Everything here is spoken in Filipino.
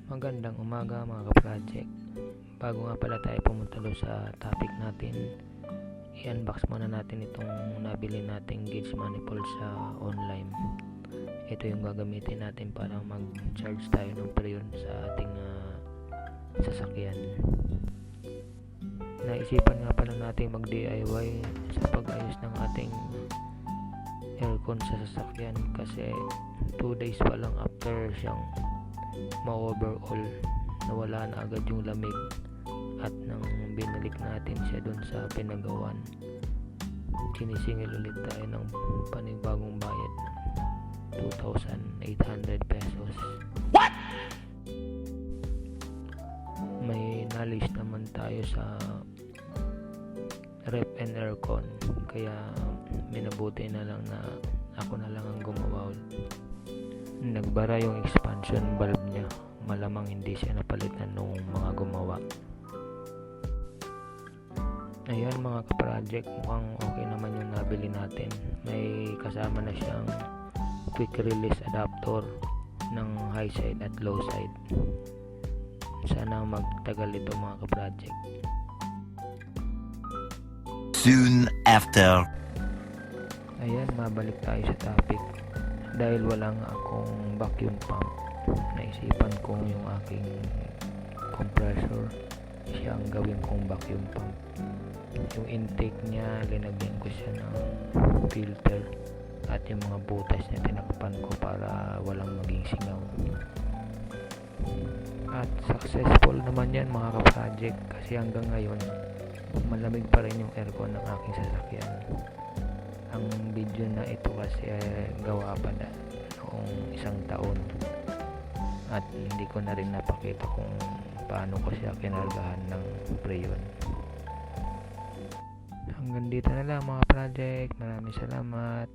Magandang umaga mga ka-project. Bago nga pala tayo pumunta doon sa topic natin, i-unbox muna natin itong nabili nating gauge manifold sa online. Ito yung gagamitin natin para mag-charge tayo ng preyon sa ating sasakyan. Naisipan nga pala natin mag-DIY sa pag-ayos ng ating aircon sa sasakyan kasi 2 days pa lang after siyang ma-overall, nawala na agad yung lamig, at nang binalik natin siya dun sa pinagawan, sinisingil ulit tayo ng panibagong bayad ng 2,800 pesos. What? May knowledge naman tayo sa ref and aircon, kaya minabuti na lang na ako na lang ang gumawa. Nagbara yung expansion valve niya, malamang hindi siya napalitan nung mga gumawa. Ayan mga ka-project, mukhang okay naman yung nabili natin. May kasama na siyang quick release adapter ng high side at low side. Sana magtagal ito mga ka-project. Soon after. Ayan, mabalik tayo sa topic. Dahil wala nga akong vacuum pump, naisipan kong yung aking compressor siya ang gawin kong vacuum pump. Yung intake niya, linagyan ko siya ng filter, at yung mga butas niya tinakpan ko para walang maging singaw. At successful naman yan mga ka-project, kasi hanggang ngayon malamig pa rin yung aircon ng aking sasakyan. Ang video na ito kasi gawa pa na noong 1 taon, at hindi ko na rin napakita kung paano ko siya kinargahan ng preyon. Hanggang dito na lang mga project. Maraming salamat.